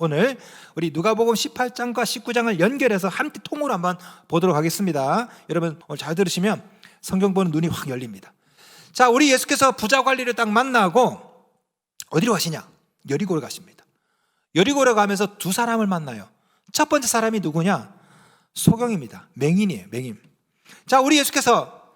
오늘 우리 누가복음 18장과 19장을 연결해서 함께 통으로 한번 보도록 하겠습니다. 여러분 오늘 잘 들으시면 성경 보는 눈이 확 열립니다. 자, 우리 예수께서 부자 관리를 딱 만나고 어디로 가시냐? 여리고로 가십니다. 여리고로 가면서 두 사람을 만나요. 첫 번째 사람이 누구냐? 소경입니다. 맹인이에요. 맹인. 자, 우리 예수께서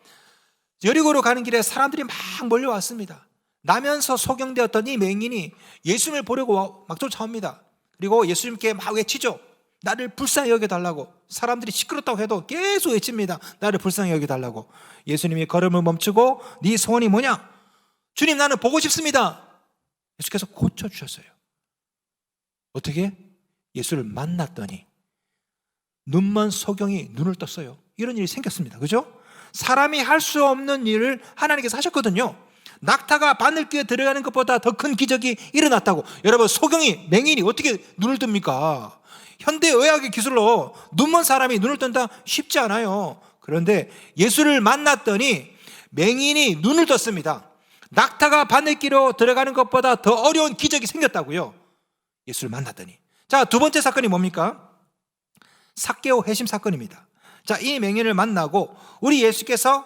여리고로 가는 길에 사람들이 막 몰려왔습니다. 나면서 소경되었던 이 맹인이 예수님을 보려고 막 쫓아옵니다. 그리고 예수님께 막 외치죠. 나를 불쌍히 여겨달라고. 사람들이 시끄럽다고 해도 계속 외칩니다. 나를 불쌍히 여겨달라고. 예수님이 걸음을 멈추고 네 소원이 뭐냐? 주님, 나는 보고 싶습니다. 예수께서 고쳐주셨어요. 어떻게? 예수를 만났더니 눈먼 소경이 눈을 떴어요. 이런 일이 생겼습니다. 그죠? 사람이 할 수 없는 일을 하나님께서 하셨거든요. 낙타가 바늘귀에 들어가는 것보다 더 큰 기적이 일어났다고. 여러분, 소경이, 맹인이 어떻게 눈을 뜹니까? 현대의학의 기술로 눈먼 사람이 눈을 뜬다 쉽지 않아요. 그런데 예수를 만났더니 맹인이 눈을 떴습니다. 낙타가 바늘귀로 들어가는 것보다 더 어려운 기적이 생겼다고요. 예수를 만났더니. 자, 두 번째 사건이 뭡니까? 삭개오 회심 사건입니다. 자, 이 맹인을 만나고 우리 예수께서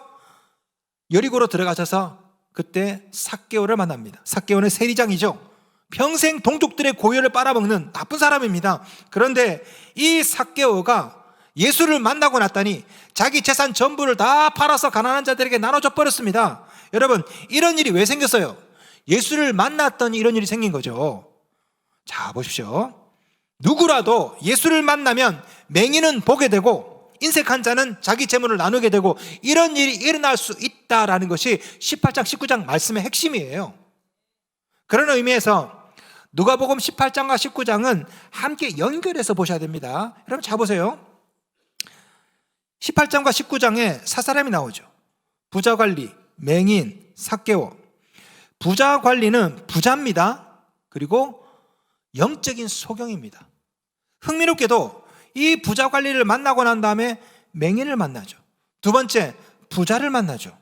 여리고로 들어가셔서 그때 삭개오를 만납니다. 삭개오는 세리장이죠. 평생 동족들의 고혈을 빨아먹는 나쁜 사람입니다. 그런데 이 삭개오가 예수를 만나고 났더니 자기 재산 전부를 다 팔아서 가난한 자들에게 나눠줘 버렸습니다. 여러분, 이런 일이 왜 생겼어요? 예수를 만났더니 이런 일이 생긴 거죠. 자, 보십시오. 누구라도 예수를 만나면 맹인은 보게 되고 인색한 자는 자기 재물을 나누게 되고 이런 일이 일어날 수 있다라는 것이 18장 19장 말씀의 핵심이에요. 그런 의미에서 누가복음 18장과 19장은 함께 연결해서 보셔야 됩니다. 여러분 잘 보세요. 18장과 19장에 사사람이 나오죠. 부자관리, 맹인, 삭개오. 부자관리는 부자입니다. 그리고 영적인 소경입니다. 흥미롭게도 이 부자 관리를 만나고 난 다음에 맹인을 만나죠. 두 번째, 부자를 만나죠.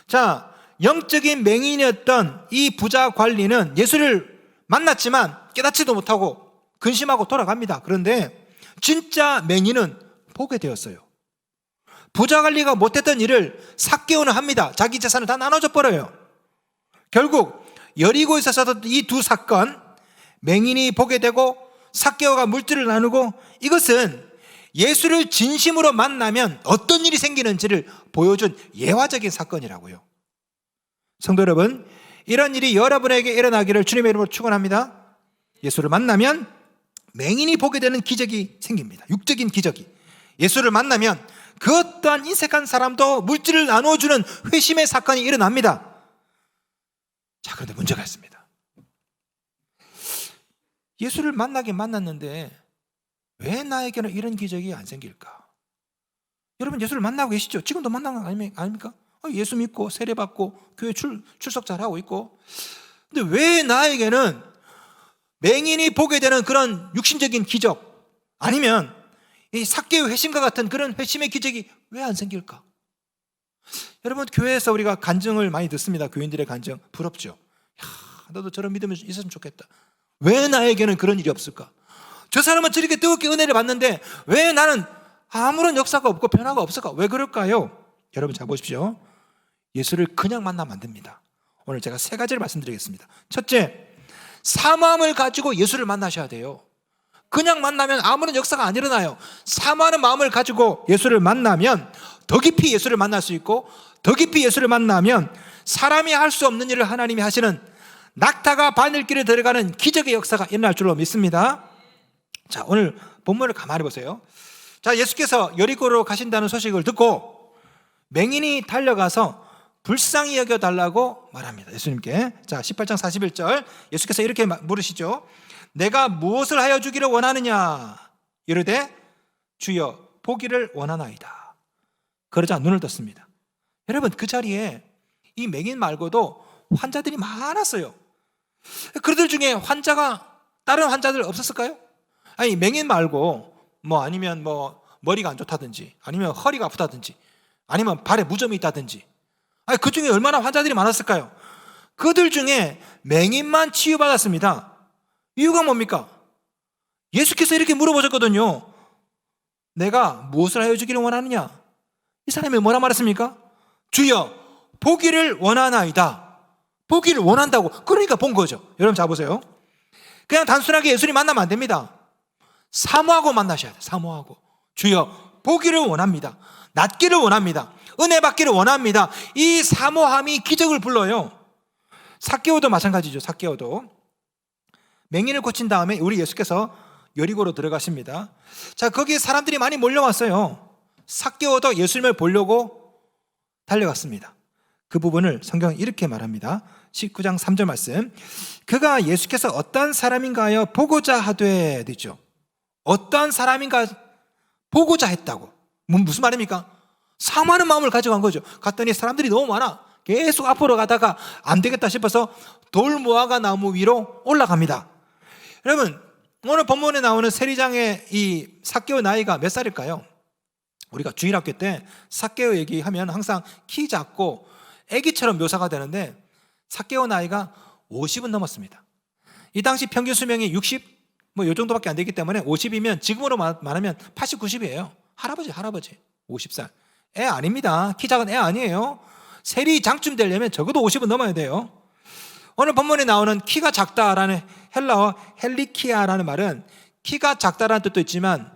자, 영적인 맹인이었던 이 부자 관리는 예수를 만났지만 깨닫지도 못하고 근심하고 돌아갑니다. 그런데 진짜 맹인은 보게 되었어요. 부자 관리가 못했던 일을 삭개오는 합니다. 자기 재산을 다 나눠줘 버려요. 결국 여리고에 있어서도 이 두 사건, 맹인이 보게 되고 삭개오가 물질을 나누고, 이것은 예수를 진심으로 만나면 어떤 일이 생기는지를 보여준 예화적인 사건이라고요. 성도 여러분, 이런 일이 여러분에게 일어나기를 주님의 이름으로 축원합니다. 예수를 만나면 맹인이 보게 되는 기적이 생깁니다. 육적인 기적이. 예수를 만나면 그 어떠한 인색한 사람도 물질을 나눠주는 회심의 사건이 일어납니다. 자, 그런데 문제가 있습니다. 예수를 만나긴 만났는데 왜 나에게는 이런 기적이 안 생길까? 여러분 예수를 만나고 계시죠? 지금도 만난 거 아닙니까? 예수 믿고 세례받고 교회 출석 잘하고 있고. 근데 왜 나에게는 맹인이 보게 되는 그런 육신적인 기적, 아니면 이 삭개오 회심과 같은 그런 회심의 기적이 왜 안 생길까? 여러분, 교회에서 우리가 간증을 많이 듣습니다. 교인들의 간증 부럽죠? 야, 나도 저런 믿음이 있었으면 좋겠다. 왜 나에게는 그런 일이 없을까? 저 사람은 저렇게 뜨겁게 은혜를 받는데 왜 나는 아무런 역사가 없고 변화가 없을까? 왜 그럴까요? 여러분 잘 보십시오. 예수를 그냥 만나면 안 됩니다. 오늘 제가 세 가지를 말씀드리겠습니다. 첫째, 사모함을 가지고 예수를 만나셔야 돼요. 그냥 만나면 아무런 역사가 안 일어나요. 사모하는 마음을 가지고 예수를 만나면 더 깊이 예수를 만날 수 있고, 더 깊이 예수를 만나면 사람이 할 수 없는 일을 하나님이 하시는, 낙타가 바늘길에 들어가는 기적의 역사가 일어날 줄로 믿습니다. 자, 오늘 본문을 가만히 보세요. 자, 예수께서 여리고로 가신다는 소식을 듣고 맹인이 달려가서 불쌍히 여겨달라고 말합니다. 예수님께. 자, 18장 41절 예수께서 이렇게 물으시죠. 내가 무엇을 하여 주기를 원하느냐? 이르되 주여 보기를 원하나이다. 그러자 눈을 떴습니다. 여러분, 그 자리에 이 맹인 말고도 환자들이 많았어요. 그들 중에 다른 환자들 없었을까요? 아니, 맹인 말고 아니면 머리가 안 좋다든지, 아니면 허리가 아프다든지, 아니면 발에 무좀이 있다든지, 아니, 그 중에 얼마나 환자들이 많았을까요? 그들 중에 맹인만 치유받았습니다. 이유가 뭡니까? 예수께서 이렇게 물어보셨거든요. 내가 무엇을 하여 주기를 원하느냐? 이 사람이 뭐라 말했습니까? 주여, 보기를 원하나이다. 보기를 원한다고. 그러니까 본 거죠. 여러분 잘 보세요. 그냥 단순하게 예수님 만나면 안 됩니다. 사모하고 만나셔야 돼요. 사모하고. 주여, 보기를 원합니다. 낫기를 원합니다. 은혜 받기를 원합니다. 이 사모함이 기적을 불러요. 삭개오도 마찬가지죠. 삭개오도 맹인을 고친 다음에 우리 예수께서 여리고로 들어가십니다. 자, 거기에 사람들이 많이 몰려왔어요. 삭개오도 예수님을 보려고 달려갔습니다. 그 부분을 성경은 이렇게 말합니다. 19장 3절 말씀. 그가 예수께서 어떤 사람인가요? 보고자 하되, 되죠. 어떤 사람인가 보고자 했다고. 무슨 말입니까? 사모하는 마음을 가져간 거죠. 갔더니 사람들이 너무 많아. 계속 앞으로 가다가 안 되겠다 싶어서 돌무화과 나무 위로 올라갑니다. 여러분, 오늘 본문에 나오는 세리장의 이 삭개오 나이가 몇 살일까요? 우리가 주일학교 때 삭개오 얘기하면 항상 키 작고 애기처럼 묘사가 되는데 삭개오 나이가 50은 넘었습니다. 이 당시 평균 수명이 60, 요 정도밖에 안 되기 때문에 50이면 지금으로 말하면 80, 90이에요. 할아버지 50살. 애 아닙니다. 키 작은 애 아니에요. 세리장쯤 되려면 적어도 50은 넘어야 돼요. 오늘 본문에 나오는 키가 작다라는 헬라어 헬리키아라는 말은 키가 작다라는 뜻도 있지만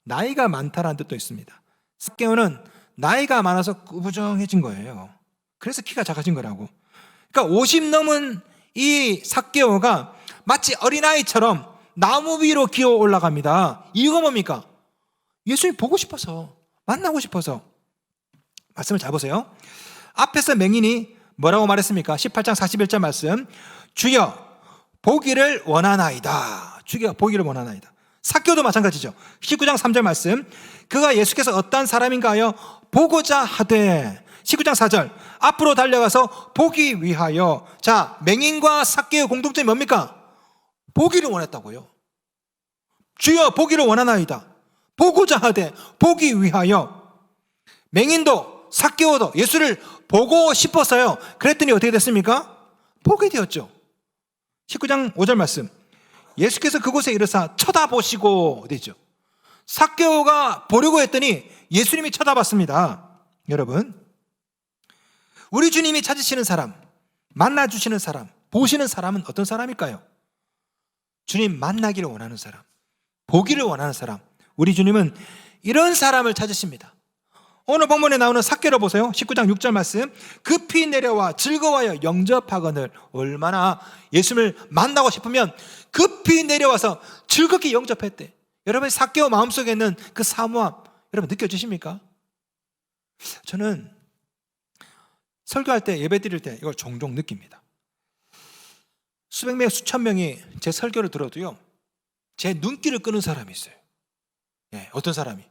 나이가 많다라는 뜻도 있습니다. 삭개오는 나이가 많아서 꾸부정해진 거예요. 그래서 키가 작아진 거라고. 그러니까 50 넘은 이 삭개오가 마치 어린아이처럼 나무 위로 기어 올라갑니다. 이유가 뭡니까? 예수님 보고 싶어서, 만나고 싶어서. 말씀을 잘 보세요. 앞에서 맹인이 뭐라고 말했습니까? 18장 41절 말씀. 주여, 보기를 원하나이다. 주여, 보기를 원하나이다. 삭개오도 마찬가지죠. 19장 3절 말씀. 그가 예수께서 어떤 사람인가요? 보고자 하되. 19장 4절. 앞으로 달려가서 보기 위하여. 자, 맹인과 삭개오 공통점이 뭡니까? 보기를 원했다고요. 주여, 보기를 원하나이다. 보고자 하되, 보기 위하여. 맹인도 삭개오도 예수를 보고 싶었어요. 그랬더니 어떻게 됐습니까? 보게 되었죠. 19장 5절 말씀. 예수께서 그곳에 이르사 쳐다보시고 되죠. 삭개오가 보려고 했더니 예수님이 쳐다봤습니다. 여러분, 우리 주님이 찾으시는 사람, 만나주시는 사람, 보시는 사람은 어떤 사람일까요? 주님 만나기를 원하는 사람, 보기를 원하는 사람. 우리 주님은 이런 사람을 찾으십니다. 오늘 본문에 나오는 삭개오 보세요. 19장 6절 말씀. 급히 내려와 즐거워하여 영접하거늘. 얼마나 예수님을 만나고 싶으면 급히 내려와서 즐겁게 영접했대. 여러분, 삭개오 마음속에 있는 그 사모함 여러분 느껴지십니까? 저는 설교할 때, 예배 드릴 때 이걸 종종 느낍니다. 수백 명, 수천 명이 제 설교를 들어도요, 제 눈길을 끄는 사람이 있어요. 예, 어떤 사람이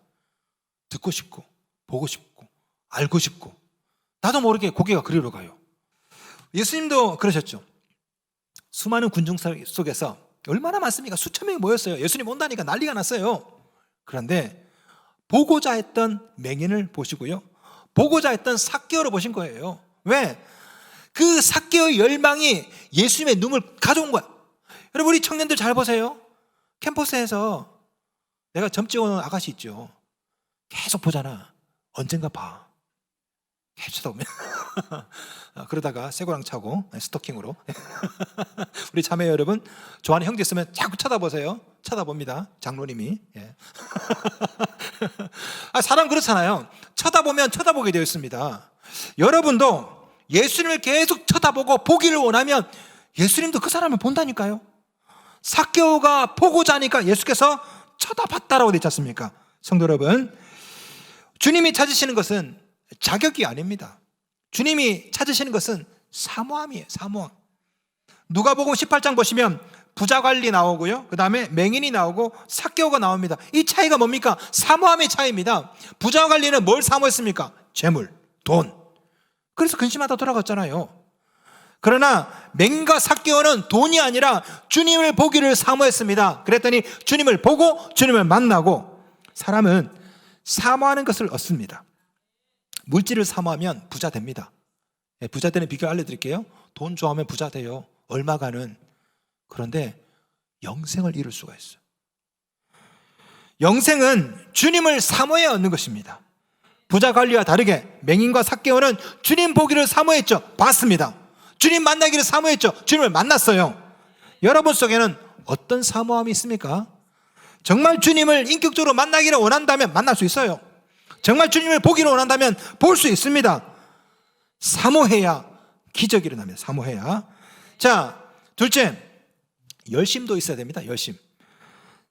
듣고 싶고 보고 싶고 알고 싶고 나도 모르게 고개가 그리로 가요. 예수님도 그러셨죠. 수많은 군중 속에서 얼마나 많습니까? 수천 명이 모였어요. 예수님 온다니까 난리가 났어요. 그런데 보고자 했던 맹인을 보시고요, 보고자 했던 삭개오를 보신 거예요. 왜? 그 삭개오의 열망이 예수님의 눈을 가져온 거야. 여러분, 우리 청년들 잘 보세요. 캠퍼스에서 내가 점 찍어놓은 아가씨 있죠. 계속 보잖아. 언젠가 봐. 계속 쳐다보면 그러다가 쇠고랑 차고 스토킹으로 우리 자매 여러분, 좋아하는 형제 있으면 자꾸 쳐다보세요. 쳐다봅니다, 장로님이. 예. 사람 그렇잖아요. 쳐다보면 쳐다보게 되어 있습니다. 여러분도 예수님을 계속 쳐다보고 보기를 원하면 예수님도 그 사람을 본다니까요. 삭개오가 보고자 하니까 예수께서 쳐다봤다라고 되지 않습니까? 성도 여러분, 주님이 찾으시는 것은 자격이 아닙니다. 주님이 찾으시는 것은 사모함이에요. 사모함. 누가복음 18장 보시면 부자관리 나오고요, 그 다음에 맹인이 나오고 삭개오가 나옵니다. 이 차이가 뭡니까? 사모함의 차이입니다. 부자관리는 뭘 사모했습니까? 재물, 돈. 그래서 근심하다 돌아갔잖아요. 그러나 맹인과 삭개오는 돈이 아니라 주님을 보기를 사모했습니다. 그랬더니 주님을 보고 주님을 만나고. 사람은 사모하는 것을 얻습니다. 물질을 사모하면 부자 됩니다. 부자 되는 비결 알려드릴게요. 돈 좋아하면 부자 돼요. 얼마간은. 그런데 영생을 잃을 수가 있어요. 영생은 주님을 사모해 얻는 것입니다. 부자 관리와 다르게 맹인과 삭개오는 주님 보기를 사모했죠. 봤습니다. 주님 만나기를 사모했죠. 주님을 만났어요. 여러분 속에는 어떤 사모함이 있습니까? 정말 주님을 인격적으로 만나기를 원한다면 만날 수 있어요. 정말 주님을 보기를 원한다면 볼 수 있습니다. 사모해야 기적이 일어납니다. 사모해야. 자, 둘째, 열심도 있어야 됩니다. 열심.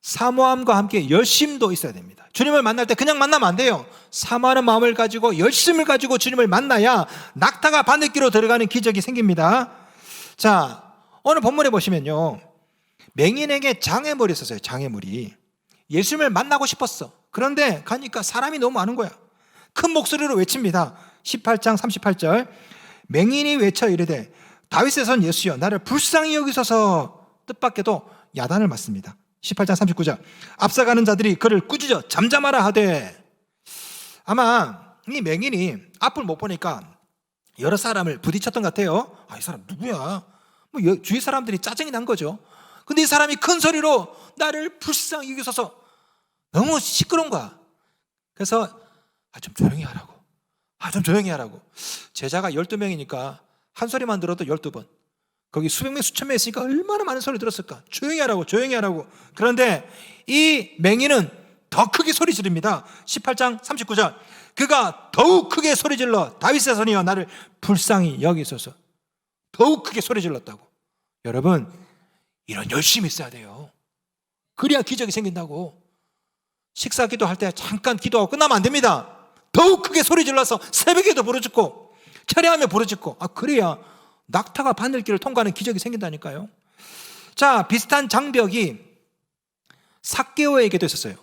사모함과 함께 열심도 있어야 됩니다. 주님을 만날 때 그냥 만나면 안 돼요. 사모하는 마음을 가지고 열심을 가지고 주님을 만나야 낙타가 바늘기로 들어가는 기적이 생깁니다. 자, 오늘 본문에 보시면요, 맹인에게 장애물이 있었어요. 장애물이. 예수님을 만나고 싶었어. 그런데 가니까 사람이 너무 많은 거야. 큰 목소리로 외칩니다. 18장 38절, 맹인이 외쳐 이르되 다윗의 son 예수여 나를 불쌍히 여기소서. 뜻밖에도 야단을 맞습니다. 18장 39절, 앞서가는 자들이 그를 꾸짖어 잠잠하라 하되. 아마 이 맹인이 앞을 못 보니까 여러 사람을 부딪혔던 것 같아요. 이 사람 누구야? 뭐 주위 사람들이 짜증이 난 거죠. 근데 이 사람이 큰 소리로 나를 불쌍히 여기소서. 너무 시끄러운 거야. 그래서 좀 조용히 하라고. 좀 조용히 하라고. 제자가 12명이니까 한 소리만 들어도 12번. 거기 수백 명, 수천 명 있으니까 얼마나 많은 소리 들었을까. 조용히 하라고, 조용히 하라고. 그런데 이 맹인은 더 크게 소리 지릅니다. 18장 39절, 그가 더욱 크게 소리 질러 다윗의 son이여 나를 불쌍히 여기소서. 더욱 크게 소리 질렀다고. 여러분, 이런 열심이 있어야 돼요. 그래야 기적이 생긴다고. 식사 기도할 때 잠깐 기도하고 끝나면 안 됩니다. 더욱 크게 소리 질러서 새벽에도 부르짖고 철야하며 부르짖고, 그래야 낙타가 바늘길을 통과하는 기적이 생긴다니까요. 자, 비슷한 장벽이 삭개오에게도 있었어요.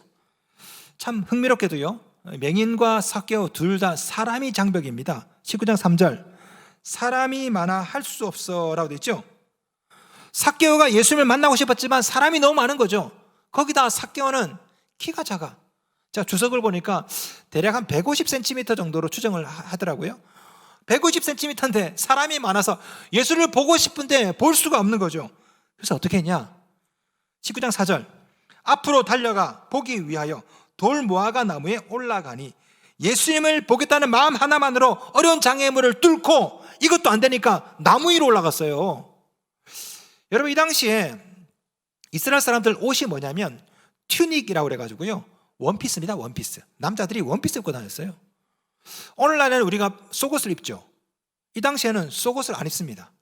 참 흥미롭게도요, 맹인과 삭개오 둘 다 사람이 장벽입니다. 19장 3절, 사람이 많아 할 수 없어 라고 되어 있죠. 삭개오가 예수님을 만나고 싶었지만 사람이 너무 많은 거죠. 거기다 삭개오는 키가 작아. 자, 주석을 보니까 대략 한 150cm 정도로 추정을 하더라고요. 150cm인데 사람이 많아서 예수를 보고 싶은데 볼 수가 없는 거죠. 그래서 어떻게 했냐? 19장 4절, 앞으로 달려가 보기 위하여 돌무화과 나무에 올라가니 예수님을 보겠다는 마음 하나만으로 어려운 장애물을 뚫고 이것도 안 되니까 나무 위로 올라갔어요. 여러분, 이 당시에 이스라엘 사람들 옷이 뭐냐면 튜닉이라고 그래가지고요, 원피스입니다. 원피스. 남자들이 원피스 입고 다녔어요. 오늘날에는 우리가 속옷을 입죠. 이 당시에는 속옷을 안 입습니다.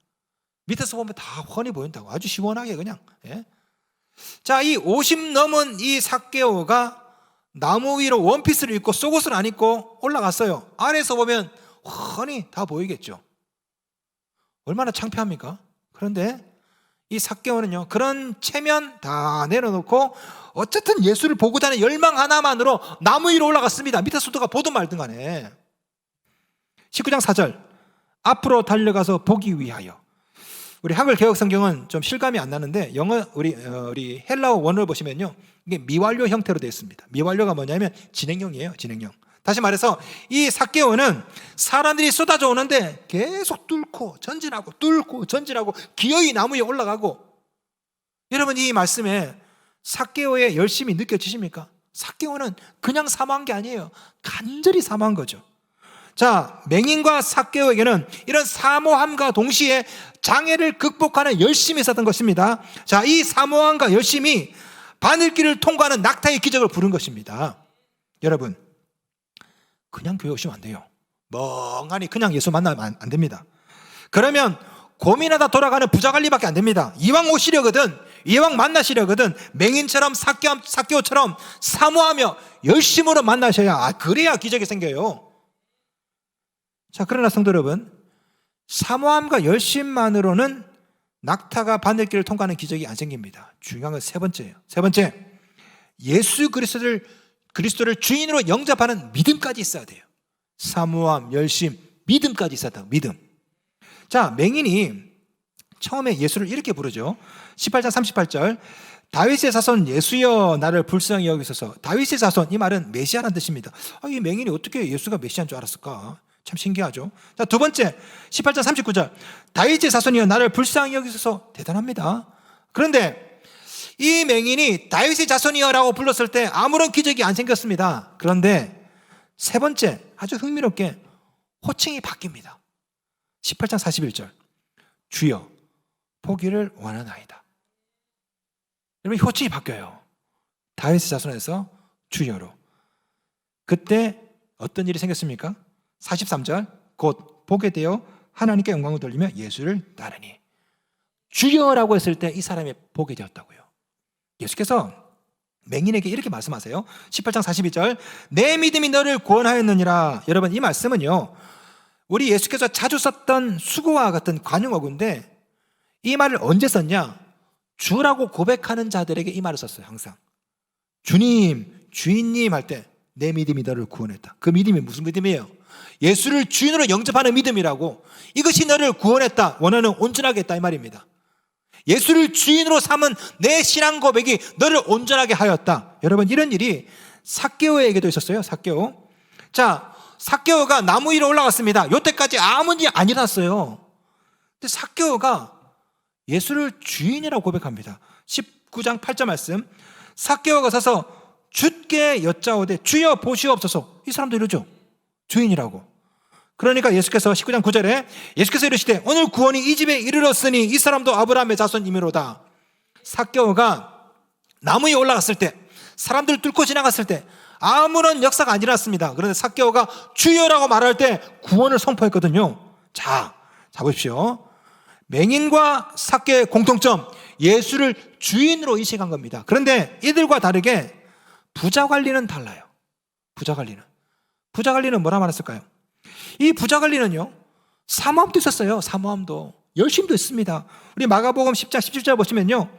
밑에서 보면 다 훤히 보인다고. 아주 시원하게 그냥. 예? 자, 이 50 넘은 이 삭개오가 나무 위로 원피스를 입고 속옷을 안 입고 올라갔어요. 아래에서 보면 훤히 다 보이겠죠. 얼마나 창피합니까? 그런데 이 삭개오는요, 그런 체면 다 내려놓고 어쨌든 예수를 보고자 하는 열망 하나만으로 나무 위로 올라갔습니다. 밑에서 누가 보든 말든 간에. 19장 4절, 앞으로 달려가서 보기 위하여. 우리 한글 개혁 성경은 좀 실감이 안 나는데 영어 우리 헬라어 원어를 보시면요, 이게 미완료 형태로 되어 있습니다. 미완료가 뭐냐면 진행형이에요. 진행형. 다시 말해서 이 삭개오는 사람들이 쏟아져 오는데 계속 뚫고 전진하고 뚫고 전진하고 기어이 나무 위에 올라가고. 여러분, 이 말씀에 삭개오의 열심이 느껴지십니까? 삭개오는 그냥 사모한 게 아니에요. 간절히 사모한 거죠. 자, 맹인과 삭개오에게는 이런 사모함과 동시에 장애를 극복하는 열심이 있었던 것입니다. 자, 이 사모함과 열심이 바늘길을 통과하는 낙타의 기적을 부른 것입니다. 여러분, 그냥 교회 오시면 안 돼요. 멍하니 그냥 예수 만나면 안 됩니다. 그러면 고민하다 돌아가는 부자 관리밖에 안 됩니다. 이왕 오시려거든, 이왕 만나시려거든 맹인처럼 삭개오처럼 사모하며 열심으로 만나셔야, 그래야 기적이 생겨요. 자, 그러나 성도 여러분, 사모함과 열심만으로는 낙타가 바늘길을 통과하는 기적이 안 생깁니다. 중요한 건 세 번째예요. 세 번째, 예수 그리스도를 주인으로 영접하는 믿음까지 있어야 돼요. 사모함, 열심, 믿음까지 있어야 돼요. 믿음. 자, 맹인이 처음에 예수를 이렇게 부르죠. 18장 38절, 다윗의 자손 예수여 나를 불쌍히 여기소서. 다윗의 자손, 이 말은 메시아라는 뜻입니다. 이 맹인이 어떻게 예수가 메시아인 줄 알았을까? 참 신기하죠. 자, 두 번째, 18장 39절, 다윗의 자손이여 나를 불쌍히 여기소서. 대단합니다. 그런데 이 맹인이 다윗의 자손이여라고 불렀을 때 아무런 기적이 안 생겼습니다. 그런데 세 번째 아주 흥미롭게 호칭이 바뀝니다. 18장 41절 주여 보기를 원하나이다. 여러분 호칭이 바뀌어요. 다윗의 자손에서 주여로. 그때 어떤 일이 생겼습니까? 43절 곧 보게 되어 하나님께 영광을 돌리며 예수를 따르니. 주여라고 했을 때 이 사람이 보게 되었다고요. 예수께서 맹인에게 이렇게 말씀하세요. 18장 42절 내 믿음이 너를 구원하였느니라. 여러분 이 말씀은요 우리 예수께서 자주 썼던 수고와 같은 관용어구인데 이 말을 언제 썼냐? 주라고 고백하는 자들에게 이 말을 썼어요. 항상 주님, 주인님 할 때 내 믿음이 너를 구원했다. 그 믿음이 무슨 믿음이에요? 예수를 주인으로 영접하는 믿음이라고. 이것이 너를 구원했다. 원하는 온전하게 했다 이 말입니다. 예수를 주인으로 삼은 내 신앙 고백이 너를 온전하게 하였다. 여러분 이런 일이 삭개오에게도 있었어요. 삭개오. 자, 삭개오가 나무 위로 올라갔습니다. 여태까지 아무 일이 안 일어났어요. 근데 삭개오가 예수를 주인이라고 고백합니다. 19장 8절 말씀 삭개오가 서서 주께 여짜오되 주여 보시옵소서. 이 사람도 이러죠. 주인이라고. 그러니까 예수께서 19장 9절에 예수께서 이르시되 오늘 구원이 이 집에 이르렀으니 이 사람도 아브라함의 자손이미로다. 삭개오가 나무 위에 올라갔을 때 사람들 뚫고 지나갔을 때 아무런 역사가 안 일어났습니다. 그런데 삭개오가 주여라고 말할 때 구원을 선포했거든요. 자 보십시오. 맹인과 삭개오의 공통점 예수를 주인으로 인식한 겁니다. 그런데 이들과 다르게 부자관리는 달라요. 부자관리는 뭐라 말했을까요? 이 부자관리는요 사모함도 있었어요. 사모함도 열심도 있습니다. 우리 마가복음 10장 17절 보시면요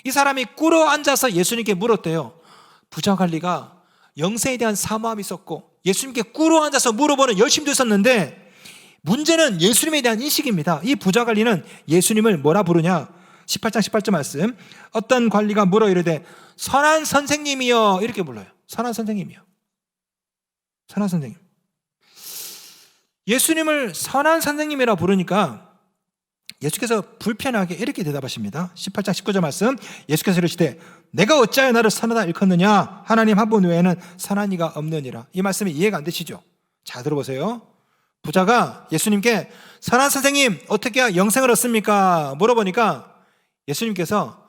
이 사람이 꿇어 앉아서 예수님께 물었대요. 부자관리가 영생에 대한 사모함이 있었고 예수님께 꿇어 앉아서 물어보는 열심도 있었는데 문제는 예수님에 대한 인식입니다. 이 부자관리는 예수님을 뭐라 부르냐? 18장 18절 말씀 어떤 관리가 물어 이르되 선한 선생님이여 이렇게 불러요. 선한 선생님이요. 선한 선생님. 예수님을 선한 선생님이라 부르니까 예수께서 불편하게 이렇게 대답하십니다. 18장 19절 말씀 예수께서 이르시되 내가 어찌하여 나를 선하다 일컫느냐? 하나님 한 분 외에는 선한 이가 없느니라. 이 말씀이 이해가 안 되시죠? 자 들어보세요. 부자가 예수님께 선한 선생님 어떻게 해야 영생을 얻습니까? 물어보니까 예수님께서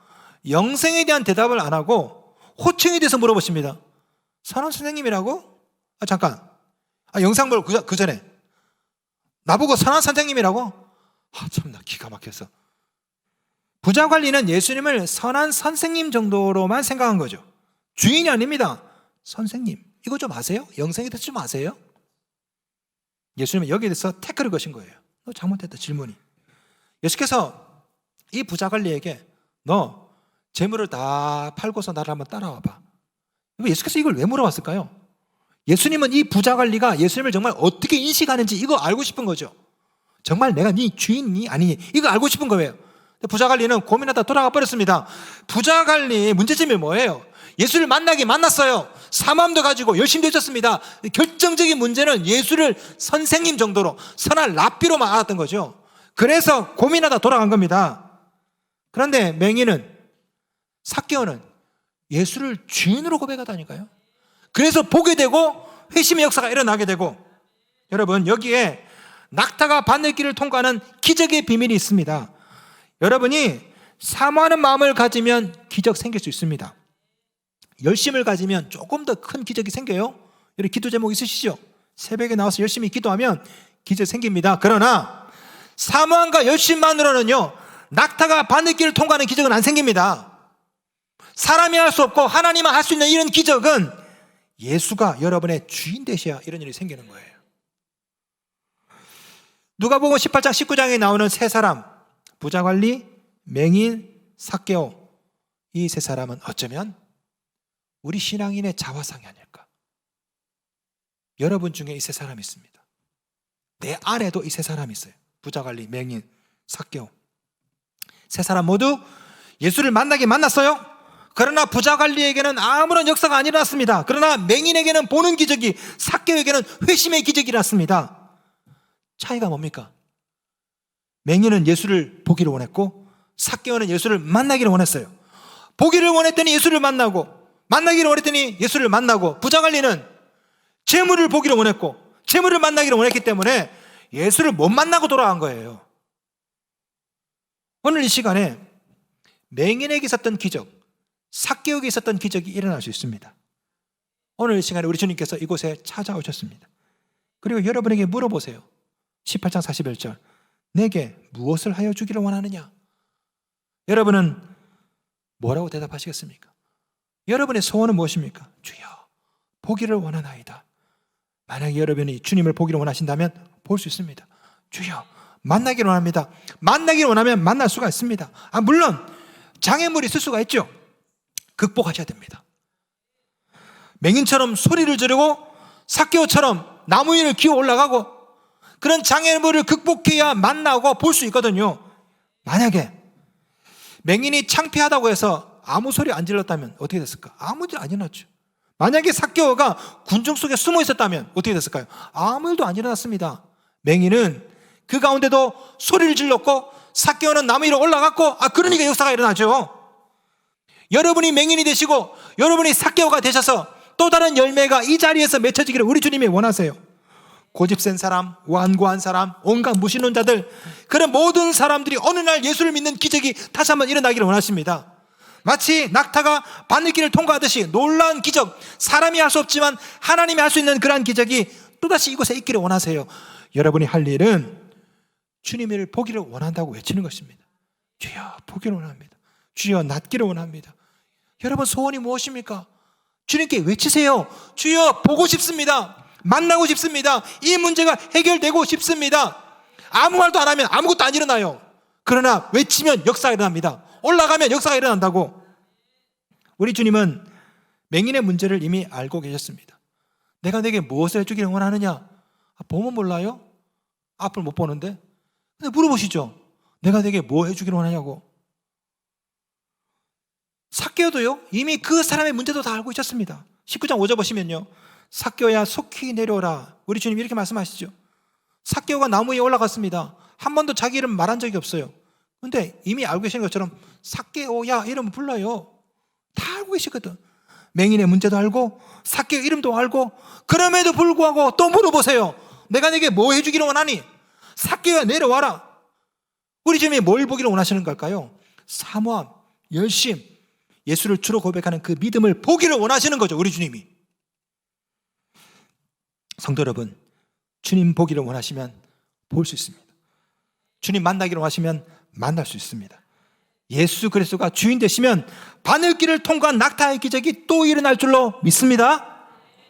영생에 대한 대답을 안 하고 호칭에 대해서 물어보십니다. 선한 선생님이라고? 잠깐 영상 보고 그 전에 나보고 선한 선생님이라고? 참나 기가 막혀서. 부자관리는 예수님을 선한 선생님 정도로만 생각한 거죠. 주인이 아닙니다. 선생님. 이거 좀 아세요? 영생에 대해서 좀 아세요? 예수님은 여기에 대해서 태클을 거신 거예요. 너 잘못했다 질문이. 예수께서 이 부자관리에게 너 재물을 다 팔고서 나를 한번 따라와봐. 예수께서 이걸 왜 물어봤을까요? 예수님은 이 부자관리가 예수님을 정말 어떻게 인식하는지 이거 알고 싶은 거죠. 정말 내가 네 주인이 아니니 이거 알고 싶은 거예요. 부자관리는 고민하다 돌아가 버렸습니다. 부자관리의 문제점이 뭐예요? 예수를 만났어요. 사모함도 가지고 열심히 되셨습니다. 결정적인 문제는 예수를 선생님 정도로 선한 랍비로만 알았던 거죠. 그래서 고민하다 돌아간 겁니다. 그런데 맹인은 삭개오는 예수를 주인으로 고백하다니까요. 그래서 보게 되고 회심의 역사가 일어나게 되고 여러분 여기에 낙타가 바늘길을 통과하는 기적의 비밀이 있습니다. 여러분이 사모하는 마음을 가지면 기적 생길 수 있습니다. 열심을 가지면 조금 더 큰 기적이 생겨요. 여기 기도 제목 있으시죠? 새벽에 나와서 열심히 기도하면 기적 생깁니다. 그러나 사모함과 열심만으로는요 낙타가 바늘길을 통과하는 기적은 안 생깁니다. 사람이 할 수 없고 하나님만 할 수 있는 이런 기적은 예수가 여러분의 주인 되셔야 이런 일이 생기는 거예요. 누가복음 18장 19장에 나오는 세 사람 부자관리, 맹인, 삭개오 이 세 사람은 어쩌면 우리 신앙인의 자화상이 아닐까. 여러분 중에 이 세 사람이 있습니다. 내 안에도 이 세 사람이 있어요. 부자관리, 맹인, 삭개오 세 사람 모두 예수를 만났어요. 그러나 부자관리에게는 아무런 역사가 안 일어났습니다. 그러나 맹인에게는 보는 기적이, 삭개오에게는 회심의 기적이 일어났습니다. 차이가 뭡니까? 맹인은 예수를 보기를 원했고 삭개오는 예수를 만나기를 원했어요. 보기를 원했더니 예수를 만나고, 만나기를 원했더니 예수를 만나고, 부자관리는 재물을 보기를 원했고 재물을 만나기를 원했기 때문에 예수를 못 만나고 돌아간 거예요. 오늘 이 시간에 맹인에게 있었던 기적, 삭개오에게 있었던 기적이 일어날 수 있습니다. 오늘 이 시간에 우리 주님께서 이곳에 찾아오셨습니다. 그리고 여러분에게 물어보세요. 18장 41절, 내게 무엇을 하여 주기를 원하느냐? 여러분은 뭐라고 대답하시겠습니까? 여러분의 소원은 무엇입니까? 주여, 보기를 원하나이다. 만약에 여러분이 주님을 보기를 원하신다면 볼 수 있습니다. 주여, 만나기를 원합니다. 만나기를 원하면 만날 수가 있습니다. 물론 장애물이 있을 수가 있죠. 극복하셔야 됩니다. 맹인처럼 소리를 지르고 삭개오처럼 나무 위를 기어 올라가고 그런 장애물을 극복해야 만나고 볼 수 있거든요. 만약에 맹인이 창피하다고 해서 아무 소리 안 질렀다면 어떻게 됐을까? 아무 일 안 일어났죠. 만약에 삭개오가 군중 속에 숨어 있었다면 어떻게 됐을까요? 아무 일도 안 일어났습니다. 맹인은 그 가운데도 소리를 질렀고 삭개오는 나무 위로 올라갔고, 그러니까 역사가 일어나죠. 여러분이 맹인이 되시고 여러분이 삭개오가 되셔서 또 다른 열매가 이 자리에서 맺혀지기를 우리 주님이 원하세요. 고집센 사람, 완고한 사람, 온갖 무신론자들, 그런 모든 사람들이 어느 날 예수를 믿는 기적이 다시 한번 일어나기를 원하십니다. 마치 낙타가 바늘길을 통과하듯이 놀라운 기적, 사람이 할 수 없지만 하나님이 할 수 있는 그러한 기적이 또다시 이곳에 있기를 원하세요. 여러분이 할 일은 주님을 보기를 원한다고 외치는 것입니다. 주여, 보기를 원합니다. 주여, 낫기를 원합니다. 여러분 소원이 무엇입니까? 주님께 외치세요. 주여, 보고 싶습니다. 만나고 싶습니다. 이 문제가 해결되고 싶습니다. 아무 말도 안 하면 아무것도 안 일어나요. 그러나 외치면 역사가 일어납니다. 올라가면 역사가 일어난다고. 우리 주님은 맹인의 문제를 이미 알고 계셨습니다. 내가 내게 무엇을 해주기를 원하느냐? 보면 몰라요? 앞을 못 보는데. 근데 물어보시죠. 내가 내게 뭐 해주기를 원하냐고. 삭개오도요, 이미 그 사람의 문제도 다 알고 있었습니다. 19장 5절 보시면요, 삭개오야 속히 내려오라. 우리 주님 이렇게 말씀하시죠. 삭개오가 나무 위에 올라갔습니다. 한 번도 자기 이름 말한 적이 없어요. 근데 이미 알고 계시는 것처럼 삭개오야 이름 불러요. 다 알고 계시거든. 맹인의 문제도 알고 삭개오 이름도 알고. 그럼에도 불구하고 또 물어보세요. 내가 내게 뭐 해주기를 원하니? 삭개오야 내려와라. 우리 주님이 뭘 보기를 원하시는 걸까요? 사모함, 열심, 예수를 주로 고백하는 그 믿음을 보기를 원하시는 거죠. 우리 주님이. 성도 여러분, 주님 보기를 원하시면 볼 수 있습니다. 주님 만나기를 원하시면 만날 수 있습니다. 예수 그리스도가 주인 되시면 바늘길을 통과한 낙타의 기적이 또 일어날 줄로 믿습니다.